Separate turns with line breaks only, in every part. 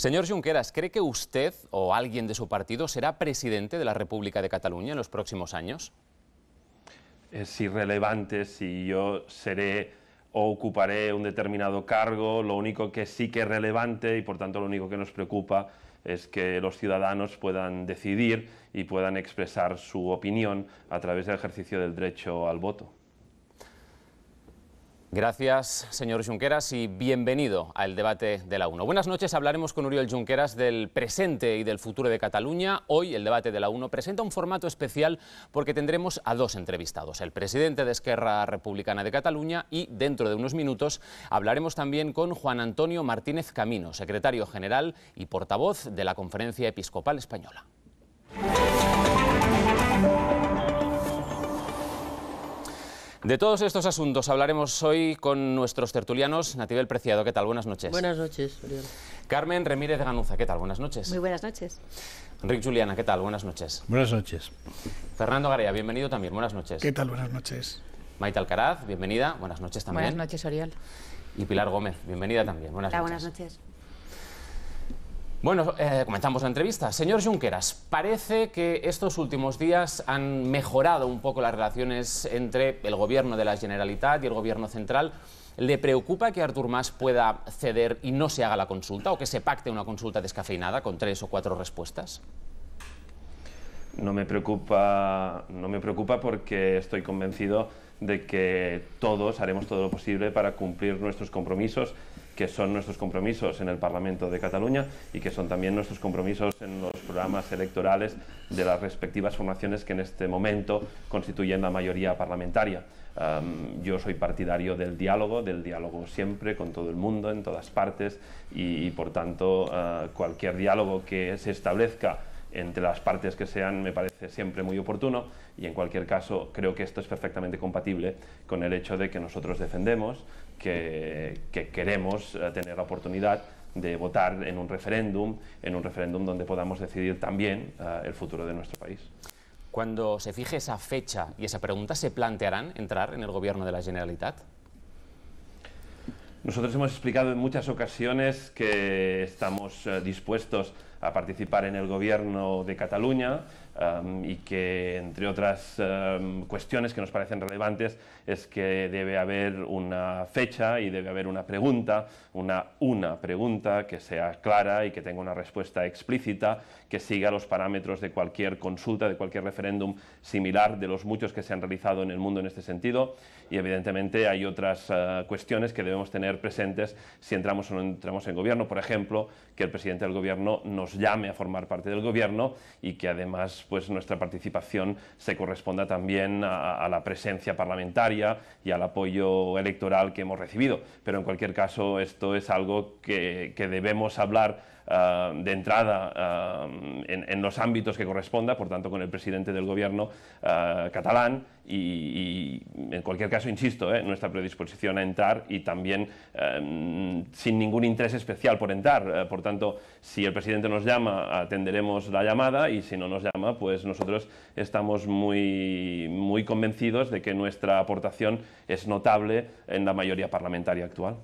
Señor Junqueras, ¿cree que usted o alguien de su partido será presidente de la República de Cataluña en los próximos años?
Es irrelevante si yo seré o ocuparé un determinado cargo. Lo único que sí que es relevante y por tanto lo único que nos preocupa es que los ciudadanos puedan decidir y puedan expresar su opinión a través del ejercicio del derecho al voto.
Gracias, señor Junqueras, y bienvenido al debate de la UNO. Buenas noches, hablaremos con Oriol Junqueras del presente y del futuro de Cataluña. Hoy el debate de la UNO presenta un formato especial porque tendremos a dos entrevistados, el presidente de Esquerra Republicana de Cataluña y dentro de unos minutos hablaremos también con Juan Antonio Martínez Camino, secretario general y portavoz de la Conferencia Episcopal Española. De todos estos asuntos hablaremos hoy con nuestros tertulianos. Natividad Preciado, ¿qué tal? Buenas noches.
Buenas noches, Oriol.
Carmen Remírez de Ganuza, ¿qué tal? Buenas noches.
Muy buenas noches.
Enrique Juliana, ¿qué tal? Buenas noches.
Buenas noches.
Fernando Garea, bienvenido también. Buenas noches.
¿Qué tal? Buenas noches.
Maite Alcaraz, bienvenida. Buenas noches también.
Buenas noches, Oriol.
Y Pilar Gómez, bienvenida también. Buenas noches.
Buenas noches.
Bueno, comenzamos la entrevista. Señor Junqueras, parece que estos últimos días han mejorado un poco las relaciones entre el gobierno de la Generalitat y el gobierno central. ¿Le preocupa que Artur Mas pueda ceder y no se haga la consulta o que se pacte una consulta descafeinada con 3 o 4 respuestas?
No me preocupa porque estoy convencido de que todos haremos todo lo posible para cumplir nuestros compromisos, que son nuestros compromisos en el Parlamento de Cataluña y que son también nuestros compromisos en los programas electorales de las respectivas formaciones que en este momento constituyen la mayoría parlamentaria. Yo soy partidario del diálogo siempre, con todo el mundo, en todas partes, y por tanto cualquier diálogo que se establezca entre las partes que sean me parece siempre muy oportuno, y en cualquier caso creo que esto es perfectamente compatible con el hecho de que nosotros defendemos que queremos tener la oportunidad de votar en un referéndum donde podamos decidir también el futuro de nuestro país.
Cuando se fije esa fecha y esa pregunta, ¿se plantearán entrar en el gobierno de la Generalitat?
Nosotros hemos explicado en muchas ocasiones que estamos dispuestos a participar en el gobierno de Cataluña y que, entre otras cuestiones que nos parecen relevantes, es que debe haber una fecha y debe haber una pregunta, una pregunta que sea clara y que tenga una respuesta explícita, que siga los parámetros de cualquier consulta, de cualquier referéndum similar de los muchos que se han realizado en el mundo en este sentido. Y evidentemente hay otras cuestiones que debemos tener presentes si entramos o no entramos en gobierno. Por ejemplo, que el presidente del gobierno nos llame a formar parte del gobierno y que además pues nuestra participación se corresponda también a la presencia parlamentaria y al apoyo electoral que hemos recibido. Pero en cualquier caso esto es algo que debemos hablar de entrada en los ámbitos que corresponda, por tanto con el presidente del gobierno catalán, y en cualquier caso, insisto, nuestra predisposición a entrar y también sin ningún interés especial por entrar. Por tanto, si el presidente nos llama, atenderemos la llamada, y si no nos llama, pues nosotros estamos muy convencidos de que nuestra aportación es notable en la mayoría parlamentaria actual.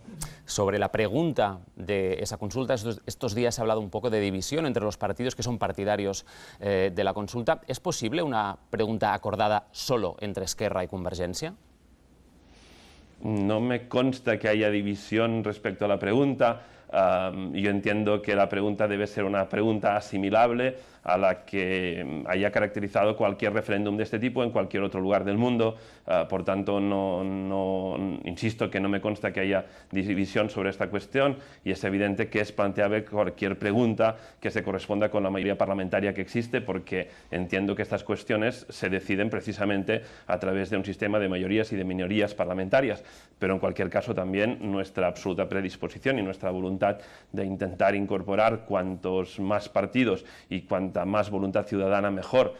Sobre la pregunta de esa consulta, estos días se ha hablado un poco de división entre los partidos que son partidarios de la consulta. ¿Es posible una pregunta acordada solo entre Esquerra y Convergencia?
No me consta que haya división respecto a la pregunta. Yo entiendo que la pregunta debe ser una pregunta asimilable a la que haya caracterizado cualquier referéndum de este tipo en cualquier otro lugar del mundo. Por tanto, insisto que no me consta que haya división sobre esta cuestión, y es evidente que es planteable cualquier pregunta que se corresponda con la mayoría parlamentaria que existe, porque entiendo que estas cuestiones se deciden precisamente a través de un sistema de mayorías y de minorías parlamentarias. Pero en cualquier caso también nuestra absoluta predisposición y nuestra voluntad de intentar incorporar cuantos más partidos y cuanta más voluntad ciudadana mejor.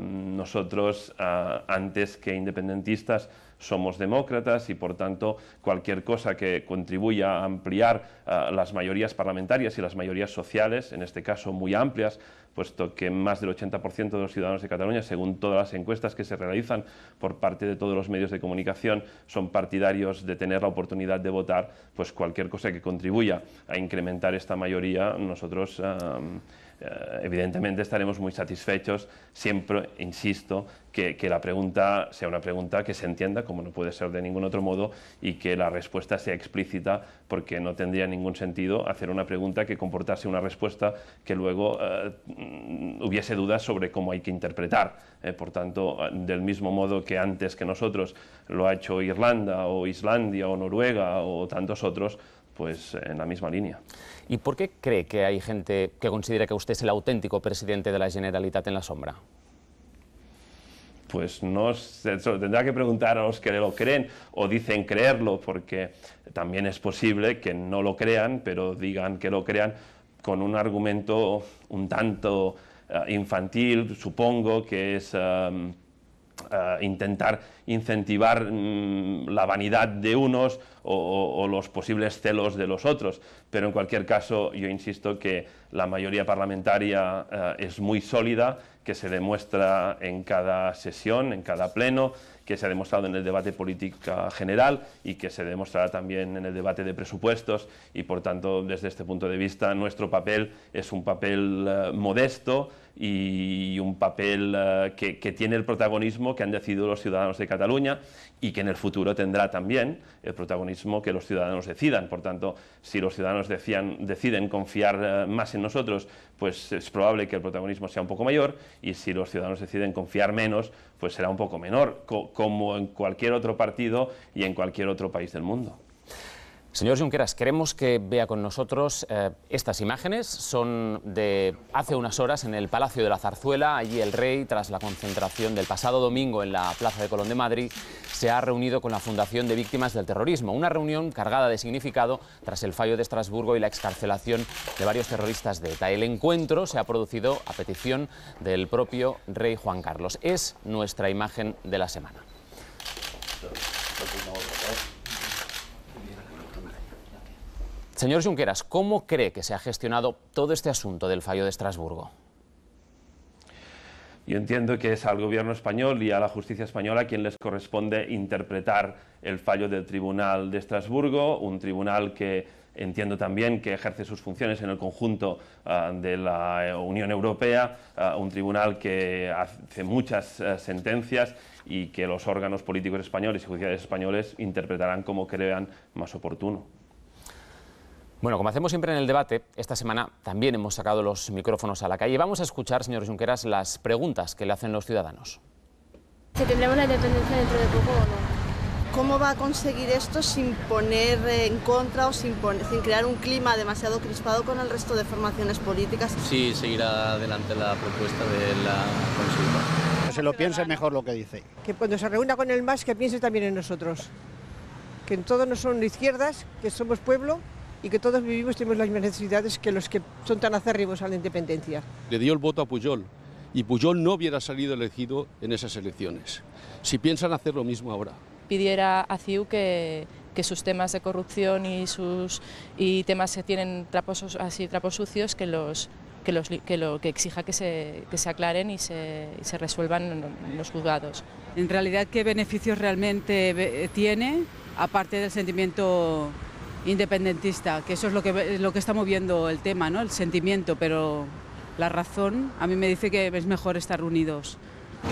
Nosotros, antes que independentistas, somos demócratas y, por tanto, cualquier cosa que contribuya a ampliar las mayorías parlamentarias y las mayorías sociales, en este caso muy amplias, puesto que más del 80% de los ciudadanos de Cataluña, según todas las encuestas que se realizan por parte de todos los medios de comunicación, son partidarios de tener la oportunidad de votar, pues cualquier cosa que contribuya a incrementar esta mayoría, nosotros evidentemente estaremos muy satisfechos, siempre insisto, que la pregunta sea una pregunta que se entienda, como no puede ser de ningún otro modo, y que la respuesta sea explícita, porque no tendría ningún sentido hacer una pregunta que comportase una respuesta que luego hubiese dudas sobre cómo hay que interpretar. Por tanto, del mismo modo que antes que nosotros lo ha hecho Irlanda o Islandia o Noruega o tantos otros, pues en la misma línea.
¿Y por qué cree que hay gente que considera que usted es el auténtico presidente de la Generalitat en la sombra?
Pues no sé, tendrá que preguntar a los que lo creen o dicen creerlo, porque también es posible que no lo crean, pero digan que lo crean con un argumento un tanto infantil, supongo, que es intentar incentivar la vanidad de unos o los posibles celos de los otros. Pero en cualquier caso, yo insisto que la mayoría parlamentaria es muy sólida, que se demuestra en cada sesión, en cada pleno, que se ha demostrado en el debate política general y que se demostrará también en el debate de presupuestos, y por tanto, desde este punto de vista, nuestro papel es un papel modesto y un papel que tiene el protagonismo que han decidido los ciudadanos de Cataluña y que en el futuro tendrá también el protagonismo que los ciudadanos decidan. Por tanto, si los ciudadanos deciden confiar más en nosotros, pues es probable que el protagonismo sea un poco mayor, y si los ciudadanos deciden confiar menos, pues será un poco menor, como en cualquier otro partido y en cualquier otro país del mundo.
Señor Junqueras, queremos que vea con nosotros estas imágenes. Son de hace unas horas en el Palacio de la Zarzuela. Allí el rey, tras la concentración del pasado domingo en la Plaza de Colón de Madrid, se ha reunido con la Fundación de Víctimas del Terrorismo. Una reunión cargada de significado tras el fallo de Estrasburgo y la excarcelación de varios terroristas de ETA. El encuentro se ha producido a petición del propio rey Juan Carlos. Es nuestra imagen de la semana. Señor Junqueras, ¿cómo cree que se ha gestionado todo este asunto del fallo de Estrasburgo?
Yo entiendo que es al gobierno español y a la justicia española quien les corresponde interpretar el fallo del Tribunal de Estrasburgo, un tribunal que entiendo también que ejerce sus funciones en el conjunto de la Unión Europea, un tribunal que hace muchas sentencias y que los órganos políticos españoles y judiciales españoles interpretarán como crean más oportuno.
Bueno, como hacemos siempre en el debate, esta semana también hemos sacado los micrófonos a la calle. Vamos a escuchar, señor Junqueras, las preguntas que le hacen los ciudadanos.
¿Si tendremos la independencia dentro de poco o no?
¿Cómo va a conseguir esto sin poner en contra o sin crear un clima demasiado crispado con el resto de formaciones políticas?
Sí, seguirá adelante la propuesta de la consulta.
Que se lo piense mejor lo que dice.
Que cuando se reúna con el MAS, que piense también en nosotros. Que todos no son izquierdas, que somos pueblo y que todos vivimos, tenemos las mismas necesidades que los que son tan acérrimos a la independencia.
Le dio el voto a Pujol y Pujol no hubiera salido elegido en esas elecciones. Si piensan hacer lo mismo ahora.
Pidiera a CiU que sus temas de corrupción y temas que tienen trapos sucios, que exija que se aclaren y se resuelvan en los juzgados.
En realidad, ¿qué beneficios realmente tiene, aparte del sentimiento independentista? Que eso es lo que está moviendo el tema, ¿no? El sentimiento, pero la razón a mí me dice que es mejor estar unidos.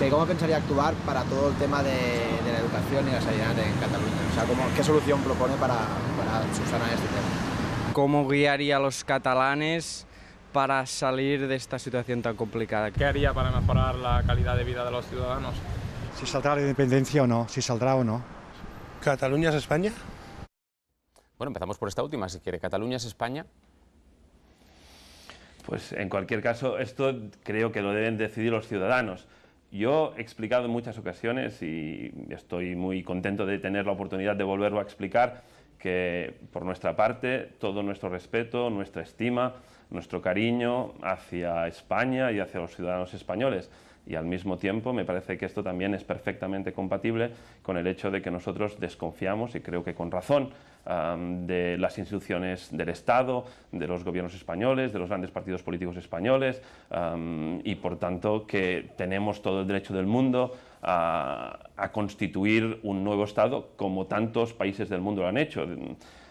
¿Cómo pensaría actuar para todo el tema de la educación y la sanidad en Cataluña? O sea, ¿qué solución propone para subsanar este tema?
¿Cómo guiaría a los catalanes para salir de esta situación tan complicada?
¿Qué haría para mejorar la calidad de vida de los ciudadanos?
Si saldrá la independencia o no, si saldrá o no.
¿Cataluña es España?
Bueno, empezamos por esta última, si quiere. ¿Cataluña es España?
Pues en cualquier caso, esto creo que lo deben decidir los ciudadanos. Yo he explicado en muchas ocasiones, y estoy muy contento de tener la oportunidad de volverlo a explicar, que por nuestra parte todo nuestro respeto, nuestra estima, nuestro cariño hacia España y hacia los ciudadanos españoles. y al mismo tiempo me parece que esto también es perfectamente compatible con el hecho de que nosotros desconfiamos, y creo que con razón, de las instituciones del Estado, de los gobiernos españoles, de los grandes partidos políticos españoles, y por tanto que tenemos todo el derecho del mundo a constituir un nuevo Estado, como tantos países del mundo lo han hecho.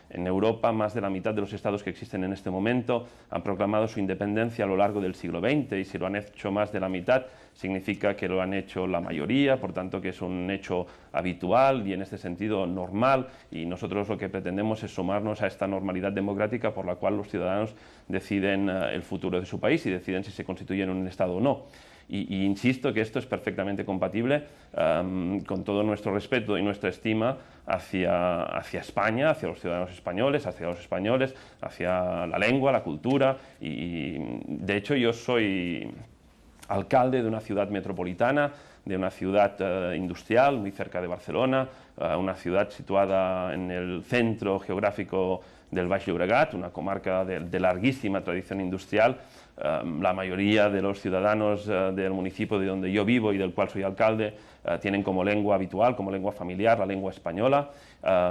En Europa, más de la mitad de los estados que existen en este momento han proclamado su independencia a lo largo del siglo XX, y si lo han hecho más de la mitad, significa que lo han hecho la mayoría, por tanto que es un hecho habitual y en este sentido normal, y nosotros lo que pretendemos es sumarnos a esta normalidad democrática por la cual los ciudadanos deciden el futuro de su país y deciden si se constituyen en un Estado o no. Y insisto que esto es perfectamente compatible, con todo nuestro respeto y nuestra estima hacia España, hacia los ciudadanos españoles, hacia la lengua, la cultura, y de hecho yo soy alcalde de una ciudad metropolitana, de una ciudad industrial muy cerca de Barcelona, una ciudad situada en el centro geográfico del Baix Llobregat, una comarca de larguísima tradición industrial. La mayoría de los ciudadanos del municipio de donde yo vivo y del cual soy alcalde tienen como lengua habitual, como lengua familiar, la lengua española.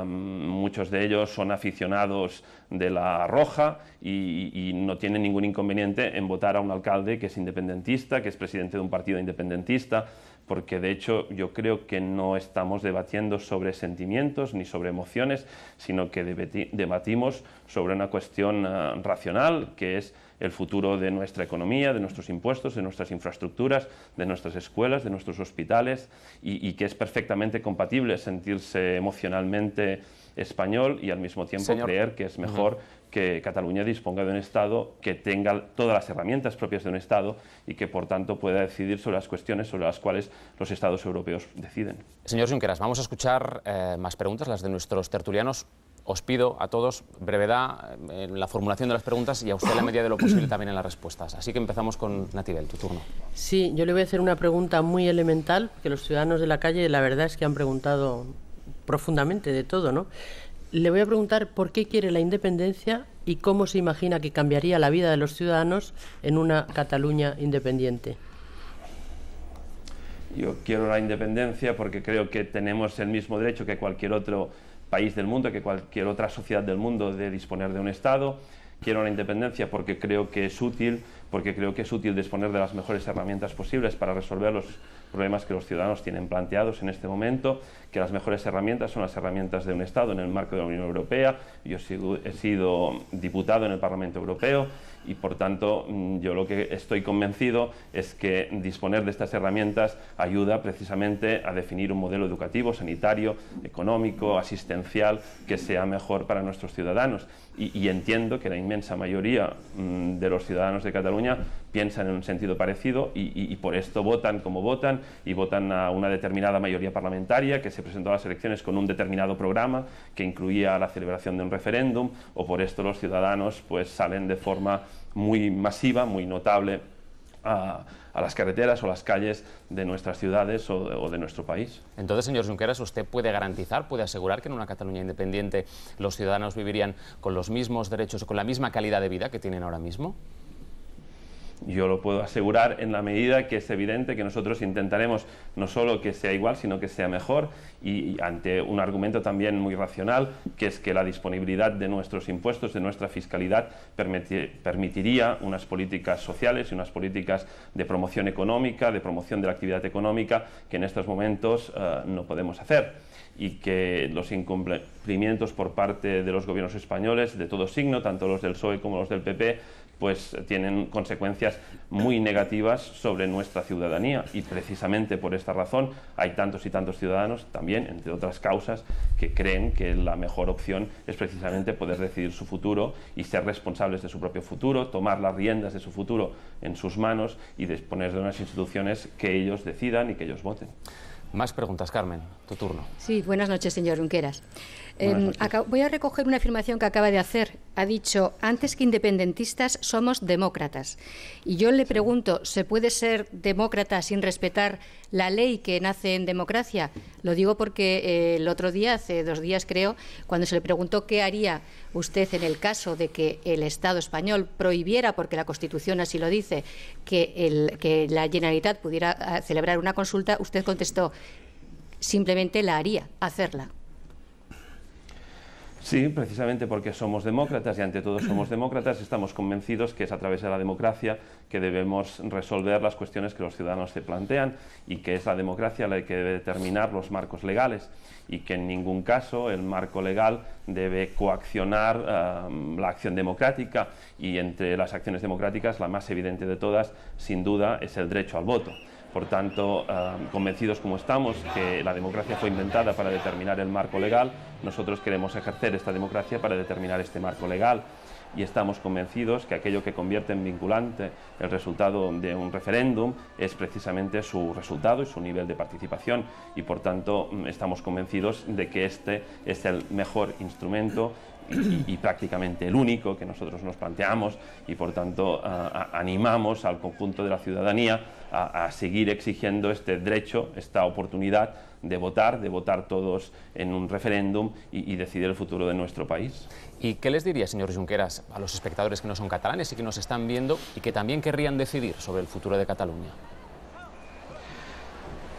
Muchos de ellos son aficionados de la Roja y no tienen ningún inconveniente en votar a un alcalde que es independentista, que es presidente de un partido independentista, porque de hecho yo creo que no estamos debatiendo sobre sentimientos ni sobre emociones, sino que debatimos sobre una cuestión racional, que es el futuro de nuestra economía, de nuestros impuestos, de nuestras infraestructuras, de nuestras escuelas, de nuestros hospitales, y que es perfectamente compatible sentirse emocionalmente español y al mismo tiempo creer que es mejor que Cataluña disponga de un Estado que tenga todas las herramientas propias de un Estado y que por tanto pueda decidir sobre las cuestiones sobre las cuales los Estados europeos deciden.
Señor Junqueras, vamos a escuchar más preguntas, las de nuestros tertulianos. Os pido a todos brevedad en la formulación de las preguntas y a usted en la medida de lo posible también en las respuestas. Así que empezamos con Natibel, tu turno.
Sí, yo le voy a hacer una pregunta muy elemental, que los ciudadanos de la calle la verdad es que han preguntado profundamente de todo, ¿no? Le voy a preguntar por qué quiere la independencia y cómo se imagina que cambiaría la vida de los ciudadanos en una Cataluña independiente.
Yo quiero la independencia porque creo que tenemos el mismo derecho que cualquier otro país del mundo, que cualquier otra sociedad del mundo, de disponer de un Estado. Quiero la independencia porque creo que es útil, disponer de las mejores herramientas posibles para resolver los problemas que los ciudadanos tienen planteados en este momento, que las mejores herramientas son las herramientas de un Estado en el marco de la Unión Europea. Yo he sido diputado en el Parlamento Europeo y, por tanto, yo lo que estoy convencido es que disponer de estas herramientas ayuda precisamente a definir un modelo educativo, sanitario, económico, asistencial, que sea mejor para nuestros ciudadanos. Y entiendo que la inmensa mayoría de los ciudadanos de Cataluña piensan en un sentido parecido y por esto votan como votan, y votan a una determinada mayoría parlamentaria que se presentó a las elecciones con un determinado programa que incluía la celebración de un referéndum, o por esto los ciudadanos pues salen de forma muy masiva, muy notable a las carreteras o las calles de nuestras ciudades o de nuestro país.
Entonces, señor Junqueras, ¿usted puede garantizar, puede asegurar que en una Cataluña independiente los ciudadanos vivirían con los mismos derechos o con la misma calidad de vida que tienen ahora mismo?
Yo lo puedo asegurar en la medida que es evidente que nosotros intentaremos no solo que sea igual, sino que sea mejor, y ante un argumento también muy racional, que es que la disponibilidad de nuestros impuestos, de nuestra fiscalidad, permitiría unas políticas sociales y unas políticas de promoción económica, de promoción de la actividad económica, que en estos momentos no podemos hacer, y que los incumplimientos por parte de los gobiernos españoles de todo signo, tanto los del PSOE como los del PP, pues tienen consecuencias muy negativas sobre nuestra ciudadanía, y precisamente por esta razón hay tantos y tantos ciudadanos también, entre otras causas, que creen que la mejor opción es precisamente poder decidir su futuro y ser responsables de su propio futuro, tomar las riendas de su futuro en sus manos y disponer de unas instituciones que ellos decidan y que ellos voten.
Más preguntas, Carmen, tu turno.
Sí, buenas noches, señor Junqueras.
Buenas noches.
Voy a recoger una afirmación que acaba de hacer. Ha dicho, antes que independentistas somos demócratas. Y yo le pregunto, ¿se puede ser demócrata sin respetar la ley que nace en democracia? Lo digo porque el otro día, hace 2 días creo, cuando se le preguntó qué haría usted en el caso de que el Estado español prohibiera, porque la Constitución así lo dice, que la Generalitat pudiera celebrar una consulta, usted contestó, simplemente la haría, hacerla.
Sí, precisamente porque somos demócratas y ante todo somos demócratas, estamos convencidos que es a través de la democracia que debemos resolver las cuestiones que los ciudadanos se plantean y que es la democracia la que debe determinar los marcos legales y que en ningún caso el marco legal debe coaccionar la acción democrática y entre las acciones democráticas la más evidente de todas, sin duda, es el derecho al voto. Por tanto, convencidos como estamos que la democracia fue inventada para determinar el marco legal, nosotros queremos ejercer esta democracia para determinar este marco legal y estamos convencidos que aquello que convierte en vinculante el resultado de un referéndum es precisamente su resultado y su nivel de participación y por tanto estamos convencidos de que este es el mejor instrumento y prácticamente el único que nosotros nos planteamos y por tanto animamos al conjunto de la ciudadanía a seguir exigiendo este derecho, esta oportunidad de votar todos en un referéndum y decidir el futuro de nuestro país.
¿Y qué les diría, señor Junqueras, a los espectadores que no son catalanes y que nos están viendo y que también querrían decidir sobre el futuro de Cataluña?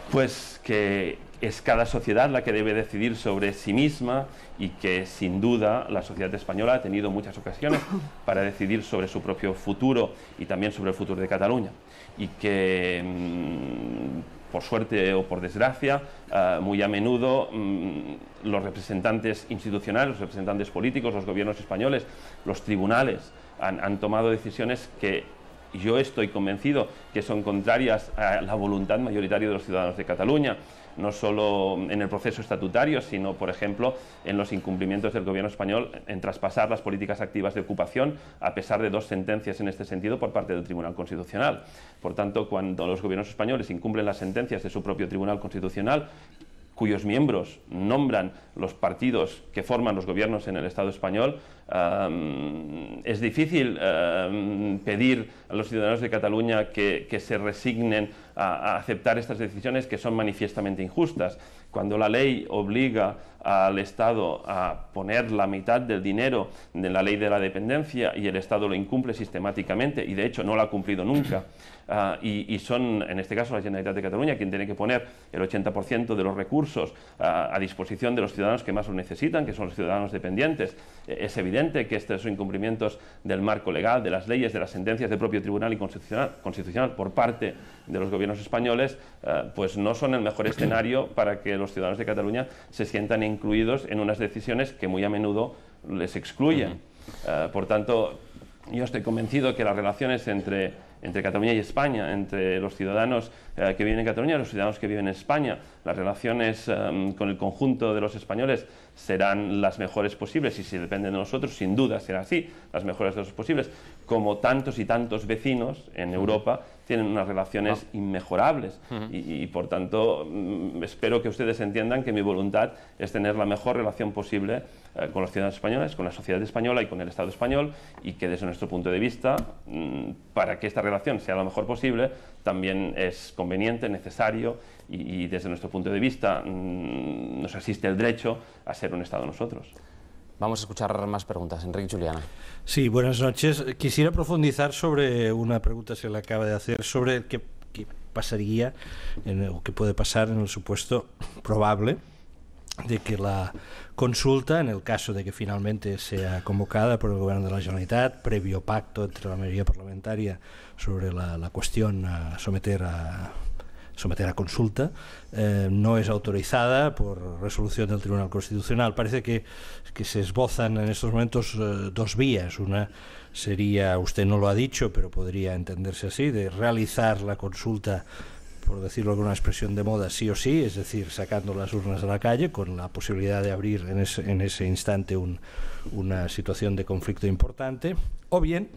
Pues que es cada sociedad la que debe decidir sobre sí misma y que sin duda la sociedad española ha tenido muchas ocasiones para decidir sobre su propio futuro y también sobre el futuro de Cataluña y que por suerte o por desgracia muy a menudo los representantes institucionales, los representantes políticos, los gobiernos españoles, los tribunales han tomado decisiones que yo estoy convencido que son contrarias a la voluntad mayoritaria de los ciudadanos de Cataluña, no solo en el proceso estatutario, sino, por ejemplo, en los incumplimientos del gobierno español en traspasar las políticas activas de ocupación, a pesar de 2 sentencias en este sentido por parte del Tribunal Constitucional. Por tanto, cuando los gobiernos españoles incumplen las sentencias de su propio Tribunal Constitucional, cuyos miembros nombran los partidos que forman los gobiernos en el Estado español, es difícil pedir a los ciudadanos de Cataluña que se resignen a aceptar estas decisiones que son manifiestamente injustas. Cuando la ley obliga al Estado a poner la mitad del dinero de la ley de la dependencia y el Estado lo incumple sistemáticamente y de hecho no lo ha cumplido nunca y son en este caso la Generalitat de Cataluña quien tiene que poner el 80% de los recursos a disposición de los ciudadanos que más lo necesitan, que son los ciudadanos dependientes. Es evidente que estos incumplimientos del marco legal, de las leyes, de las sentencias del propio Tribunal y Constitucional por parte de los gobiernos españoles pues no son el mejor escenario para que los ciudadanos de Cataluña se sientan incluidos en unas decisiones que muy a menudo les excluyen. Por tanto, yo estoy convencido que las relaciones entre Cataluña y España, entre los ciudadanos que viven en Cataluña y los ciudadanos que viven en España, las relaciones con el conjunto de los españoles serán las mejores posibles y si dependen de nosotros, sin duda será así, las mejores de los posibles, como tantos y tantos vecinos en Europa tienen unas relaciones inmejorables y por tanto espero que ustedes entiendan que mi voluntad es tener la mejor relación posible con los ciudadanos españoles, con la sociedad española y con el Estado español y que desde nuestro punto de vista, para que esta relación sea lo mejor posible, también es conveniente, necesario y desde nuestro punto de vista nos asiste el derecho a ser un Estado nosotros.
Vamos a escuchar más preguntas. Enrique Juliana.
Sí, buenas noches. Quisiera profundizar sobre una pregunta que se le acaba de hacer sobre qué pasaría o qué puede pasar en el supuesto probable de que la consulta, en el caso de que finalmente sea convocada por el Gobierno de la Generalitat, previo pacto entre la mayoría parlamentaria sobre la cuestión a someter a consulta, no es autorizada por resolución del Tribunal Constitucional. Parece que se esbozan en estos momentos 2 vías. Una sería, usted no lo ha dicho, pero podría entenderse así, de realizar la consulta, por decirlo con una expresión de moda, sí o sí, es decir, sacando las urnas a la calle, con la posibilidad de abrir en ese instante una situación de conflicto importante, o bien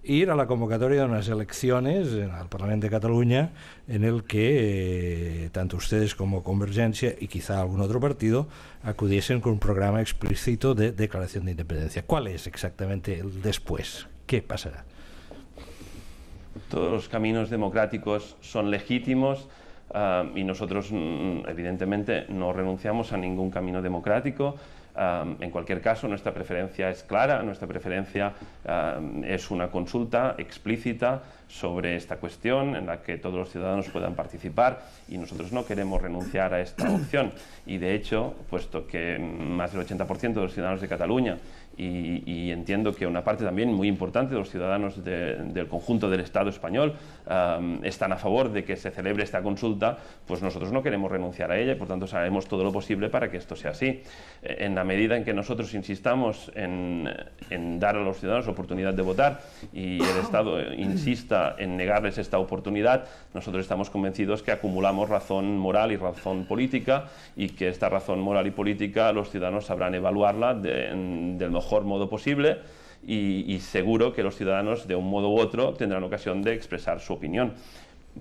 ir a la convocatoria de unas elecciones al Parlamento de Cataluña en el que tanto ustedes como Convergencia y quizá algún otro partido acudiesen con un programa explícito de declaración de independencia. ¿Cuál es exactamente el después? ¿Qué pasará?
Todos los caminos democráticos son legítimos y nosotros, evidentemente, no renunciamos a ningún camino democrático. En cualquier caso, nuestra preferencia es clara, nuestra preferencia es una consulta explícita sobre esta cuestión en la que todos los ciudadanos puedan participar y nosotros no queremos renunciar a esta opción. Y de hecho, puesto que más del 80% de los ciudadanos de Cataluña y entiendo que una parte también muy importante de los ciudadanos del conjunto del Estado español están a favor de que se celebre esta consulta, pues nosotros no queremos renunciar a ella y por tanto haremos todo lo posible para que esto sea así. En la medida en que nosotros insistamos en dar a los ciudadanos la oportunidad de votar y el Estado insista en negarles esta oportunidad, nosotros estamos convencidos que acumulamos razón moral y razón política y que esta razón moral y política los ciudadanos sabrán evaluarla del mejor modo posible y seguro que los ciudadanos de un modo u otro tendrán ocasión de expresar su opinión.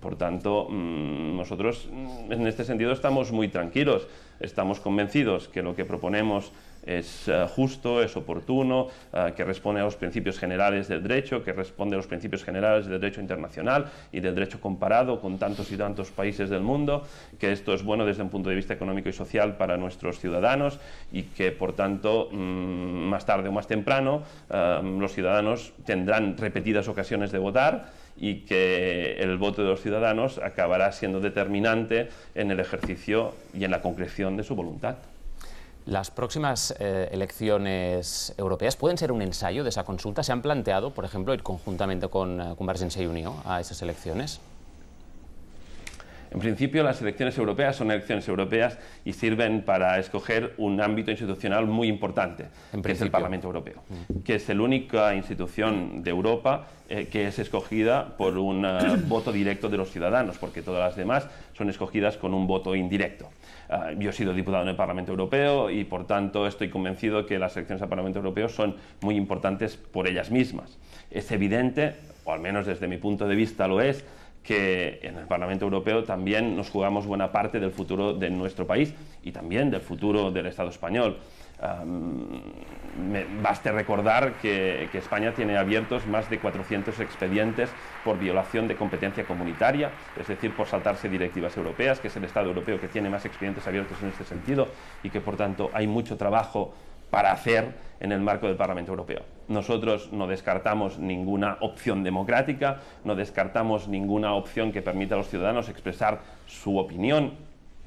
Por tanto, nosotros en este sentido estamos muy tranquilos, estamos convencidos que lo que proponemos es justo, es oportuno, que responde a los principios generales del derecho, que responde a los principios generales del derecho internacional y del derecho comparado con tantos y tantos países del mundo, que esto es bueno desde un punto de vista económico y social para nuestros ciudadanos y que, por tanto, más tarde o más temprano, los ciudadanos tendrán repetidas ocasiones de votar y que el voto de los ciudadanos acabará siendo determinante en el ejercicio y en la concreción de su voluntad.
¿Las próximas elecciones europeas pueden ser un ensayo de esa consulta? ¿Se han planteado, por ejemplo, ir conjuntamente con Convergencia y Unió a esas elecciones?
En principio, las elecciones europeas son elecciones europeas y sirven para escoger un ámbito institucional muy importante, que es el Parlamento Europeo, que es la única institución de Europa que es escogida por un voto directo de los ciudadanos, porque todas las demás son escogidas con un voto indirecto. Yo he sido diputado en el Parlamento Europeo y, por tanto, estoy convencido que las elecciones al Parlamento Europeo son muy importantes por ellas mismas. Es evidente, o al menos desde mi punto de vista lo es, que en el Parlamento Europeo también nos jugamos buena parte del futuro de nuestro país y también del futuro del Estado español. Baste recordar que España tiene abiertos más de 400 expedientes por violación de competencia comunitaria, es decir, por saltarse directivas europeas, que es el Estado europeo que tiene más expedientes abiertos en este sentido y que, por tanto, hay mucho trabajo para hacer en el marco del Parlamento Europeo. Nosotros no descartamos ninguna opción democrática, no descartamos ninguna opción que permita a los ciudadanos expresar su opinión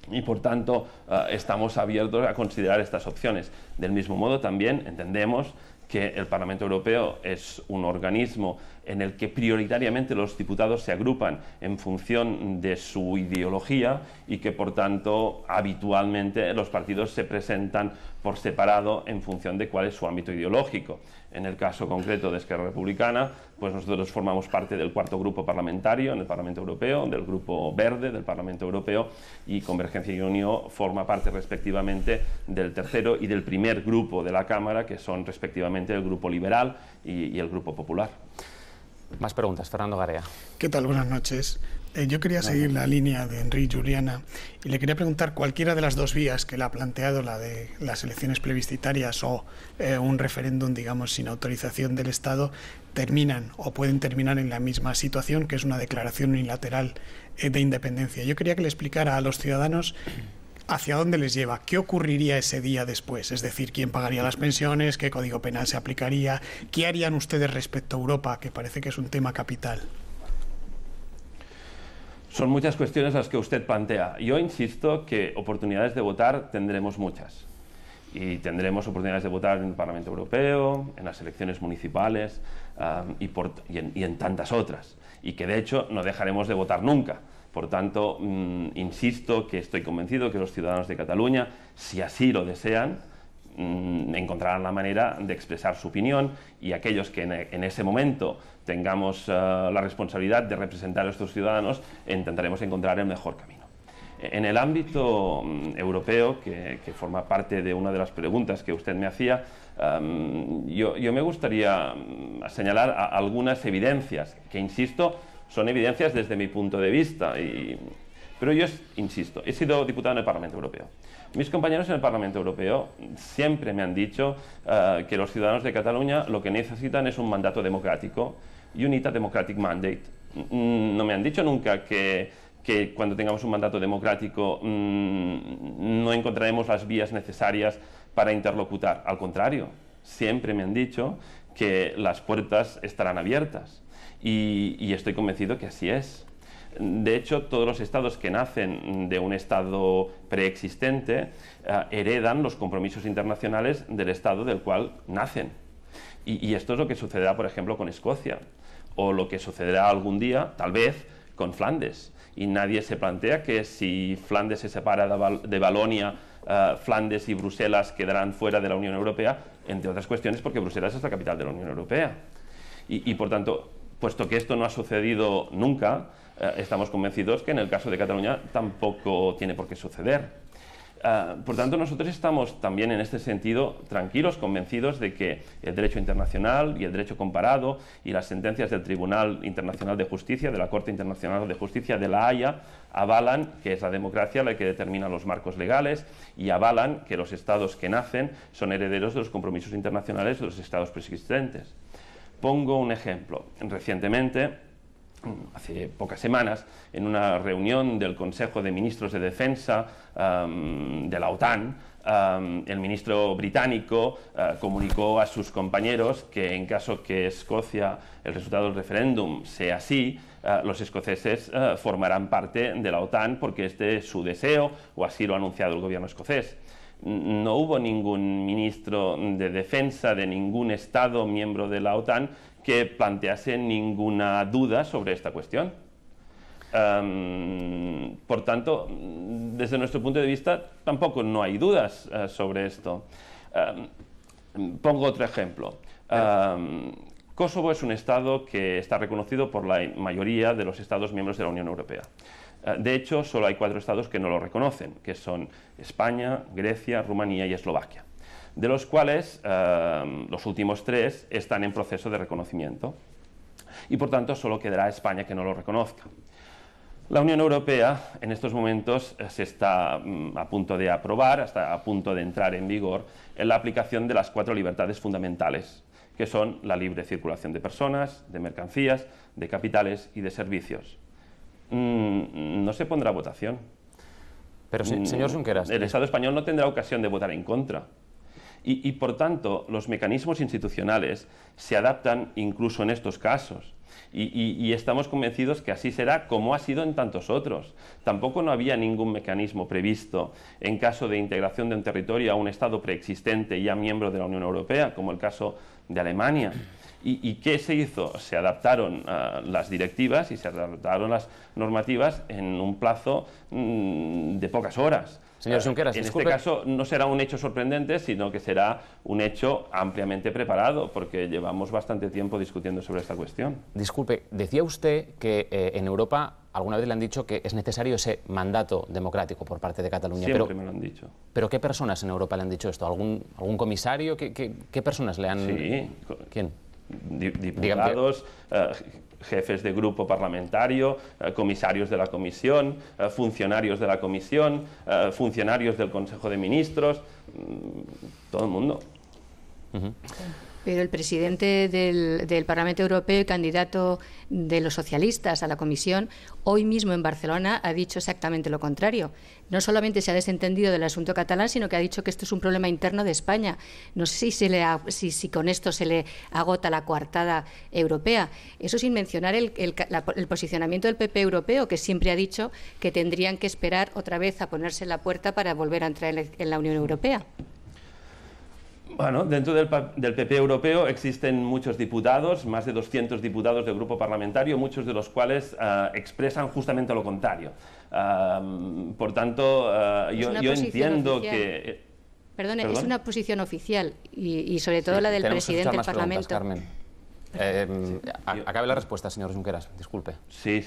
y, por tanto, estamos abiertos a considerar estas opciones. Del mismo modo, también entendemos que el Parlamento Europeo es un organismo en el que prioritariamente los diputados se agrupan en función de su ideología y que, por tanto, habitualmente los partidos se presentan por separado en función de cuál es su ámbito ideológico. En el caso concreto de Esquerra Republicana, pues nosotros formamos parte del cuarto grupo parlamentario en el Parlamento Europeo, del grupo verde del Parlamento Europeo, y Convergencia y Unió forma parte respectivamente del tercero y del primer grupo de la Cámara, que son respectivamente el grupo liberal y el grupo popular.
Más preguntas, Fernando Garea.
¿Qué tal? Buenas noches. Yo quería seguir la línea de Enric Juliana y le quería preguntar cualquiera de las dos vías que le ha planteado, la de las elecciones plebiscitarias o un referéndum, digamos, sin autorización del Estado, terminan o pueden terminar en la misma situación, que es una declaración unilateral de independencia. Yo quería que le explicara a los ciudadanos hacia dónde les lleva, qué ocurriría ese día después, es decir, quién pagaría las pensiones, qué código penal se aplicaría, qué harían ustedes respecto a Europa, que parece que es un tema capital.
Son muchas cuestiones las que usted plantea. Yo insisto que oportunidades de votar tendremos muchas. Y tendremos oportunidades de votar en el Parlamento Europeo, en las elecciones municipales y en tantas otras. Y que, de hecho, no dejaremos de votar nunca. Por tanto, insisto que estoy convencido que los ciudadanos de Cataluña, si así lo desean, encontrarán la manera de expresar su opinión y aquellos que en ese momento tengamos la responsabilidad de representar a estos ciudadanos, intentaremos encontrar el mejor camino. En el ámbito europeo, que forma parte de una de las preguntas que usted me hacía, Yo me gustaría señalar algunas evidencias, que insisto, son evidencias desde mi punto de vista, pero yo insisto, he sido diputado en el Parlamento Europeo. Mis compañeros en el Parlamento Europeo siempre me han dicho que los ciudadanos de Cataluña lo que necesitan es un mandato democrático, you need a democratic mandate. No me han dicho nunca que cuando tengamos un mandato democrático no encontraremos las vías necesarias para interlocutar. Al contrario, siempre me han dicho que las puertas estarán abiertas y estoy convencido que así es. De hecho, todos los estados que nacen de un estado preexistente heredan los compromisos internacionales del estado del cual nacen. Y esto es lo que sucederá, por ejemplo, con Escocia, o lo que sucederá algún día, tal vez, con Flandes. Y nadie se plantea que si Flandes se separa de Valonia, Flandes y Bruselas quedarán fuera de la Unión Europea, entre otras cuestiones porque Bruselas es la capital de la Unión Europea. Y por tanto, puesto que esto no ha sucedido nunca, estamos convencidos que en el caso de Cataluña tampoco tiene por qué suceder. Por tanto, nosotros estamos también en este sentido tranquilos, convencidos de que el derecho internacional y el derecho comparado y las sentencias del Tribunal Internacional de Justicia, de la Corte Internacional de Justicia de La Haya, avalan que es la democracia la que determina los marcos legales y avalan que los estados que nacen son herederos de los compromisos internacionales de los estados preexistentes. Pongo un ejemplo. Recientemente, hace pocas semanas, en una reunión del Consejo de Ministros de Defensa de la OTAN, el ministro británico comunicó a sus compañeros que en caso que Escocia, el resultado del referéndum sea así, los escoceses formarán parte de la OTAN porque este es su deseo, o así lo ha anunciado el gobierno escocés. No hubo ningún ministro de defensa de ningún estado miembro de la OTAN que plantease ninguna duda sobre esta cuestión. Por tanto, desde nuestro punto de vista, tampoco no hay dudas sobre esto. Pongo otro ejemplo. Kosovo es un estado que está reconocido por la mayoría de los estados miembros de la Unión Europea. De hecho, solo hay 4 estados que no lo reconocen, que son España, Grecia, Rumanía y Eslovaquia, de los cuales los últimos 3 están en proceso de reconocimiento y por tanto solo quedará España que no lo reconozca. La Unión Europea en estos momentos se está a punto de aprobar, está a punto de entrar en vigor en la aplicación de las 4 libertades fundamentales, que son la libre circulación de personas, de mercancías, de capitales y de servicios. No se pondrá a votación.
Pero señor Junqueras,
el Estado español no tendrá ocasión de votar en contra. Y por tanto, los mecanismos institucionales se adaptan incluso en estos casos. Y estamos convencidos que así será, como ha sido en tantos otros. Tampoco no había ningún mecanismo previsto en caso de integración de un territorio a un Estado preexistente ya miembro de la Unión Europea, como el caso de Alemania. ¿Y qué se hizo? Se adaptaron las directivas y se adaptaron las normativas en un plazo de pocas horas.
Señor Junqueras,
en
disculpe.
este caso no será un hecho sorprendente, sino que será un hecho ampliamente preparado, porque llevamos bastante tiempo discutiendo sobre esta cuestión.
Disculpe, decía usted que en Europa alguna vez le han dicho que es necesario ese mandato democrático por parte de Cataluña.
Siempre me lo han dicho.
¿Pero qué personas en Europa le han dicho esto? ¿Algún comisario? ¿Qué personas le han...?
Sí.
¿Quién?
Diputados, jefes de grupo parlamentario, comisarios de la Comisión, funcionarios de la Comisión, funcionarios del Consejo de Ministros, todo el mundo.
Pero el presidente del Parlamento Europeo y candidato de los socialistas a la Comisión, hoy mismo en Barcelona ha dicho exactamente lo contrario. No solamente se ha desentendido del asunto catalán, sino que ha dicho que esto es un problema interno de España. No sé si con esto se le agota la coartada europea. Eso sin mencionar el posicionamiento del PP europeo, que siempre ha dicho que tendrían que esperar otra vez a ponerse en la puerta para volver a entrar en la Unión Europea.
Bueno, dentro del PP europeo existen muchos diputados, más de 200 diputados del grupo parlamentario, muchos de los cuales expresan justamente lo contrario. Por tanto, yo entiendo que...
Perdone, es una posición oficial y sobre todo la del presidente del Parlamento.
Carmen. Acabe la respuesta, señor Junqueras, disculpe.
Sí.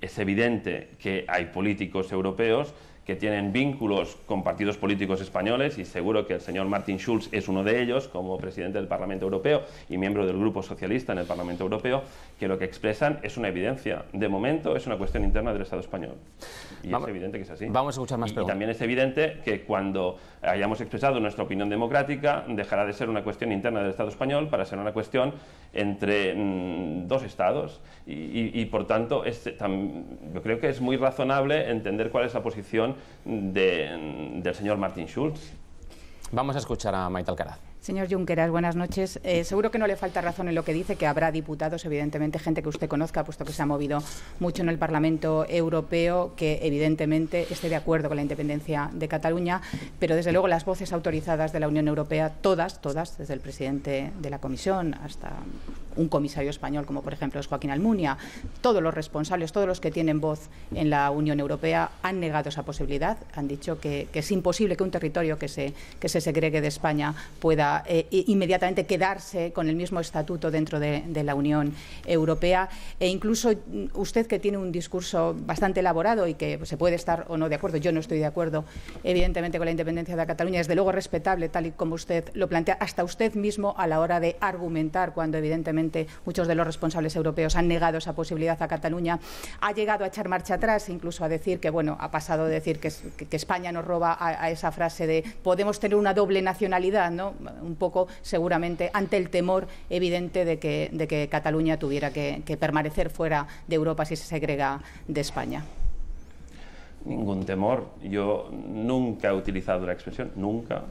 Es evidente que hay políticos europeos que tienen vínculos con partidos políticos españoles, y seguro que el señor Martin Schulz es uno de ellos, como presidente del Parlamento Europeo y miembro del Grupo Socialista en el Parlamento Europeo, que lo que expresan es una evidencia. De momento es una cuestión interna del Estado español. Y es evidente que es así.
Vamos a escuchar más preguntas.
Y también es evidente que cuando hayamos expresado nuestra opinión democrática, dejará de ser una cuestión interna del Estado español para ser una cuestión entre dos Estados. Y por tanto, yo creo que es muy razonable entender cuál es la posición del señor Martin Schulz.
Vamos a escuchar a Maite Alcaraz.
Señor Junqueras, buenas noches. Seguro que no le falta razón en lo que dice, que habrá diputados, evidentemente, gente que usted conozca, puesto que se ha movido mucho en el Parlamento Europeo, que evidentemente esté de acuerdo con la independencia de Cataluña, pero desde luego las voces autorizadas de la Unión Europea, todas, desde el presidente de la Comisión hasta un comisario español, como por ejemplo es Joaquín Almunia, todos los responsables, todos los que tienen voz en la Unión Europea han negado esa posibilidad, han dicho que es imposible que un territorio que se segregue de España pueda inmediatamente quedarse con el mismo estatuto dentro de la Unión Europea, e incluso usted, que tiene un discurso bastante elaborado y que se puede estar o no de acuerdo, yo no estoy de acuerdo evidentemente con la independencia de Cataluña, desde luego respetable tal y como usted lo plantea, hasta usted mismo a la hora de argumentar, cuando evidentemente muchos de los responsables europeos han negado esa posibilidad a Cataluña, ha llegado a echar marcha atrás, incluso a decir que, bueno, ha pasado de decir que España nos roba a esa frase de podemos tener una doble nacionalidad, ¿no? Un poco seguramente ante el temor evidente de que Cataluña tuviera que permanecer fuera de Europa si se segrega de España.
Ningún temor. Yo nunca he utilizado la expresión, nunca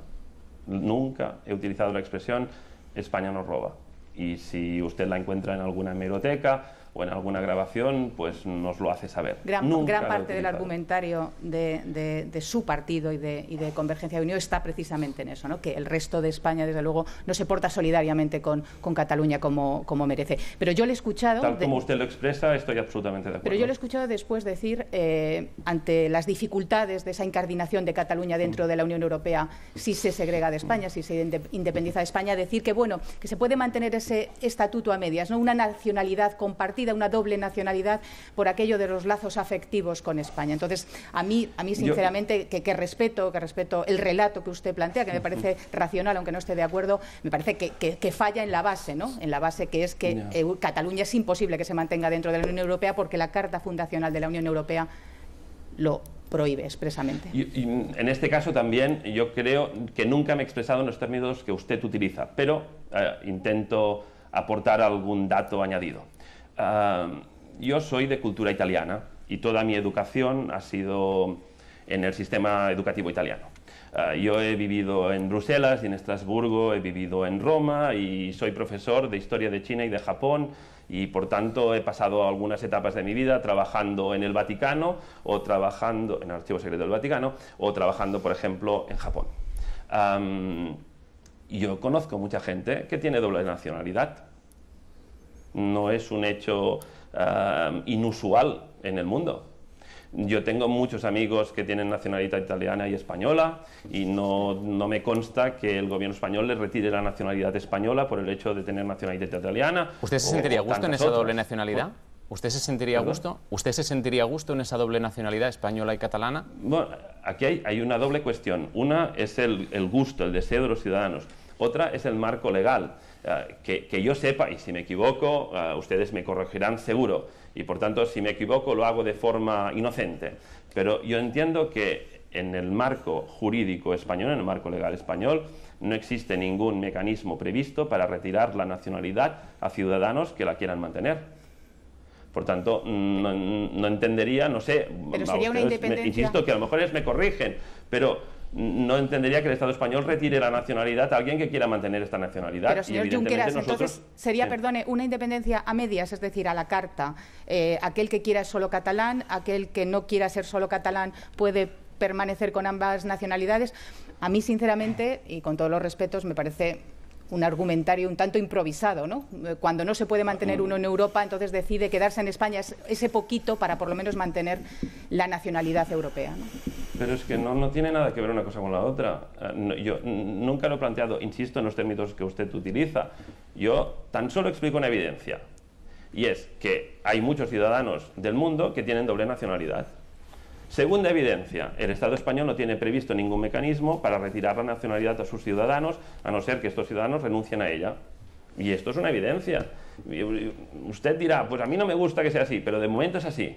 he utilizado la expresión España nos roba. Y si usted la encuentra en alguna hemeroteca o en alguna grabación, pues nos lo hace saber.
Gran parte del argumentario de su partido y de Convergencia de Unión está precisamente en eso, ¿no? Que el resto de España, desde luego, no se porta solidariamente con Cataluña como merece. Pero yo le he escuchado...
Tal como usted lo expresa, estoy absolutamente de acuerdo.
Pero yo le he escuchado después decir, ante las dificultades de esa incardinación de Cataluña dentro de la Unión Europea, si se segrega de España, si se independiza de España, decir que, bueno, que se puede mantener ese estatuto a medias, ¿no? Una nacionalidad compartida, una doble nacionalidad por aquello de los lazos afectivos con España. Entonces, a mí sinceramente, que respeto el relato que usted plantea, que me parece racional, aunque no esté de acuerdo, me parece que falla en la base, ¿no? En la base, que es que Cataluña es imposible que se mantenga dentro de la Unión Europea porque la Carta Fundacional de la Unión Europea lo prohíbe expresamente.
Y en este caso también yo creo que nunca me he expresado en los términos que usted utiliza, pero intento aportar algún dato añadido. Yo soy de cultura italiana y toda mi educación ha sido en el sistema educativo italiano. Yo he vivido en Bruselas y en Estrasburgo, he vivido en Roma y soy profesor de historia de China y de Japón, y por tanto he pasado algunas etapas de mi vida trabajando en el Vaticano o trabajando en el Archivo Secreto del Vaticano o trabajando, por ejemplo, en Japón. Yo conozco mucha gente que tiene doble nacionalidad. No es un hecho inusual en el mundo. Yo tengo muchos amigos que tienen nacionalidad italiana y española y no me consta que el gobierno español les retire la nacionalidad española por el hecho de tener nacionalidad italiana.
¿Usted se sentiría a gusto en esa doble nacionalidad? ¿Usted se sentiría a gusto? ¿Usted se sentiría a gusto en esa doble nacionalidad española y catalana?
Bueno, aquí hay una doble cuestión. Una es el gusto, el deseo de los ciudadanos. Otra es el marco legal. Que yo sepa, y si me equivoco, ustedes me corregirán seguro, y por tanto si me equivoco lo hago de forma inocente, pero yo entiendo que en el marco jurídico español, en el marco legal español, no existe ningún mecanismo previsto para retirar la nacionalidad a ciudadanos que la quieran mantener. Por tanto, no entendería, no sé,
pero sería una independencia...
insisto que a lo mejor me corrigen, pero no entendería que el Estado español retire la nacionalidad a alguien que quiera mantener esta nacionalidad.
Pero, señor Junqueras, entonces sería, perdone, una independencia a medias, es decir, a la carta. Aquel que quiera solo catalán, aquel que no quiera ser solo catalán puede permanecer con ambas nacionalidades. A mí, sinceramente, y con todos los respetos, me parece un argumentario un tanto improvisado, ¿no? Cuando no se puede mantener uno en Europa, entonces decide quedarse en España ese poquito para por lo menos mantener la nacionalidad europea, ¿no?
Pero es que no tiene nada que ver una cosa con la otra. Yo nunca lo he planteado, insisto, en los términos que usted utiliza. Yo tan solo explico una evidencia, y es que hay muchos ciudadanos del mundo que tienen doble nacionalidad. Segunda evidencia, el Estado español no tiene previsto ningún mecanismo para retirar la nacionalidad a sus ciudadanos, a no ser que estos ciudadanos renuncien a ella. Y esto es una evidencia. Usted dirá, pues a mí no me gusta que sea así, pero de momento es así.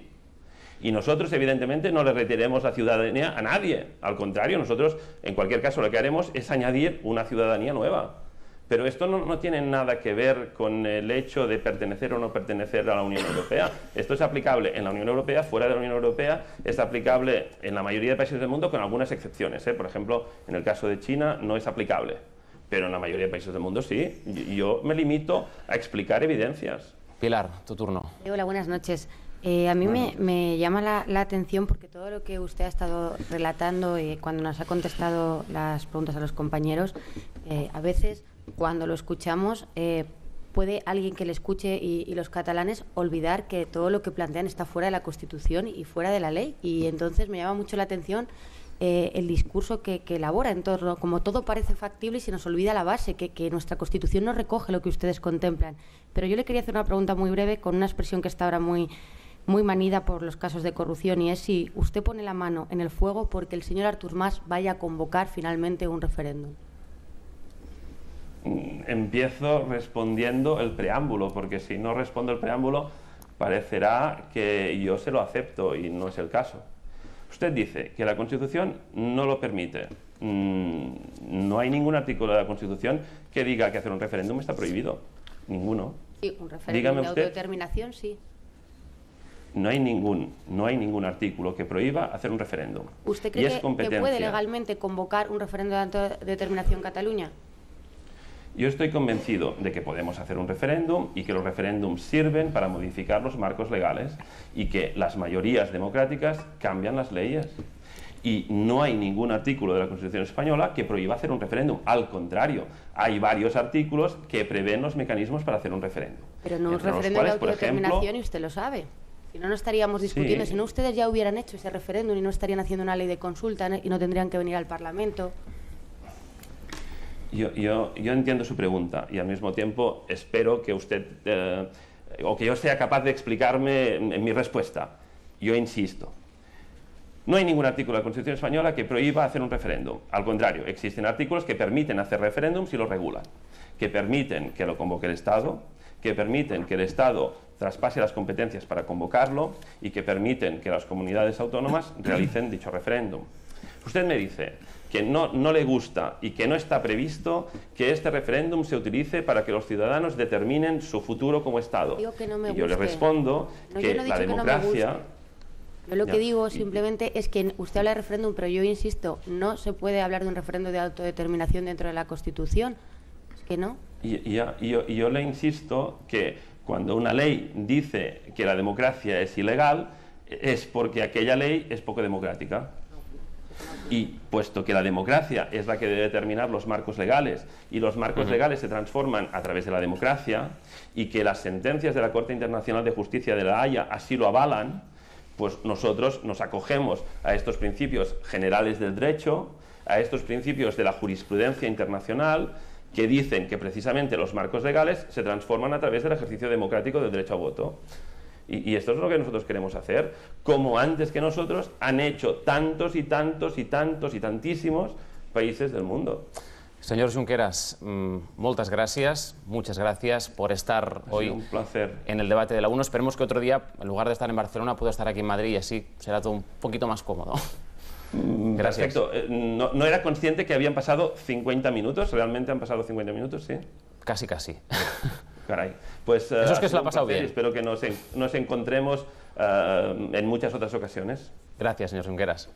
Y nosotros, evidentemente, no le retiremos la ciudadanía a nadie. Al contrario, nosotros, en cualquier caso, lo que haremos es añadir una ciudadanía nueva. Pero esto no tiene nada que ver con el hecho de pertenecer o no pertenecer a la Unión Europea. Esto es aplicable en la Unión Europea, fuera de la Unión Europea, es aplicable en la mayoría de países del mundo, con algunas excepciones. Por ejemplo, en el caso de China no es aplicable, pero en la mayoría de países del mundo sí. Yo me limito a explicar evidencias.
Pilar, tu turno.
Hola, buenas noches. A mí me llama la atención porque todo lo que usted ha estado relatando cuando nos ha contestado las preguntas a los compañeros, a veces cuando lo escuchamos puede alguien que le escuche y los catalanes olvidar que todo lo que plantean está fuera de la Constitución y fuera de la ley, y entonces me llama mucho la atención el discurso que elabora en torno, como todo parece factible y se nos olvida la base, que nuestra Constitución no recoge lo que ustedes contemplan. Pero yo le quería hacer una pregunta muy breve con una expresión que está ahora muy manida por los casos de corrupción, y es si usted pone la mano en el fuego porque el señor Artur Mas vaya a convocar finalmente un referéndum.
Empiezo respondiendo el preámbulo, porque si no respondo el preámbulo parecerá que yo se lo acepto y no es el caso. Usted dice que la Constitución no lo permite. No hay ningún artículo de la Constitución que diga que hacer un referéndum está prohibido. Ninguno.
Sí, un referéndum de autodeterminación, sí.
No hay ningún artículo que prohíba hacer un referéndum.
¿Usted cree que puede legalmente convocar un referéndum de autodeterminación en Cataluña?
Yo estoy convencido de que podemos hacer un referéndum y que los referéndums sirven para modificar los marcos legales y que las mayorías democráticas cambian las leyes. Y no hay ningún artículo de la Constitución española que prohíba hacer un referéndum. Al contrario, hay varios artículos que prevén los mecanismos para hacer un referéndum.
Pero no un referéndum de autodeterminación, y usted lo sabe. Si no, no estaríamos discutiendo. Sí. Si no, ustedes ya hubieran hecho ese referéndum y no estarían haciendo una ley de consulta y no tendrían que venir al Parlamento.
Yo entiendo su pregunta y al mismo tiempo espero que usted o que yo sea capaz de explicarme en mi respuesta. Yo insisto, no hay ningún artículo de la Constitución española que prohíba hacer un referéndum. Al contrario, existen artículos que permiten hacer referéndums y los regulan, que permiten que lo convoque el Estado, que permiten que el Estado traspase las competencias para convocarlo y que permiten que las comunidades autónomas realicen dicho referéndum. Usted me dice que no le gusta y que no está previsto que este referéndum se utilice para que los ciudadanos determinen su futuro como Estado.
Digo que no me
y yo le respondo que la democracia...
Yo lo que digo simplemente es que usted habla de referéndum, pero yo insisto, no se puede hablar de un referéndum de autodeterminación dentro de la Constitución. Es que no.
Y yo le insisto que cuando una ley dice que la democracia es ilegal, es porque aquella ley es poco democrática. Y puesto que la democracia es la que debe determinar los marcos legales y los marcos legales se transforman a través de la democracia y que las sentencias de la Corte Internacional de Justicia de La Haya así lo avalan, pues nosotros nos acogemos a estos principios generales del derecho, a estos principios de la jurisprudencia internacional que dicen que precisamente los marcos legales se transforman a través del ejercicio democrático del derecho a voto. Y esto es lo que nosotros queremos hacer, como antes que nosotros han hecho tantos y tantos y tantos y tantísimos países del mundo.
Señor Junqueras, muchas gracias por estar hoy
un placer
en el debate de la UNO. Esperemos que otro día, en lugar de estar en Barcelona, pueda estar aquí en Madrid y así será todo un poquito más cómodo. Gracias.
Perfecto. No era consciente que habían pasado 50 minutos. ¿Realmente han pasado 50 minutos? Sí.
Casi.
Caray. Pues,
eso es que se lo ha pasado bien.
Espero que nos encontremos en muchas otras ocasiones.
Gracias, señor Junqueras.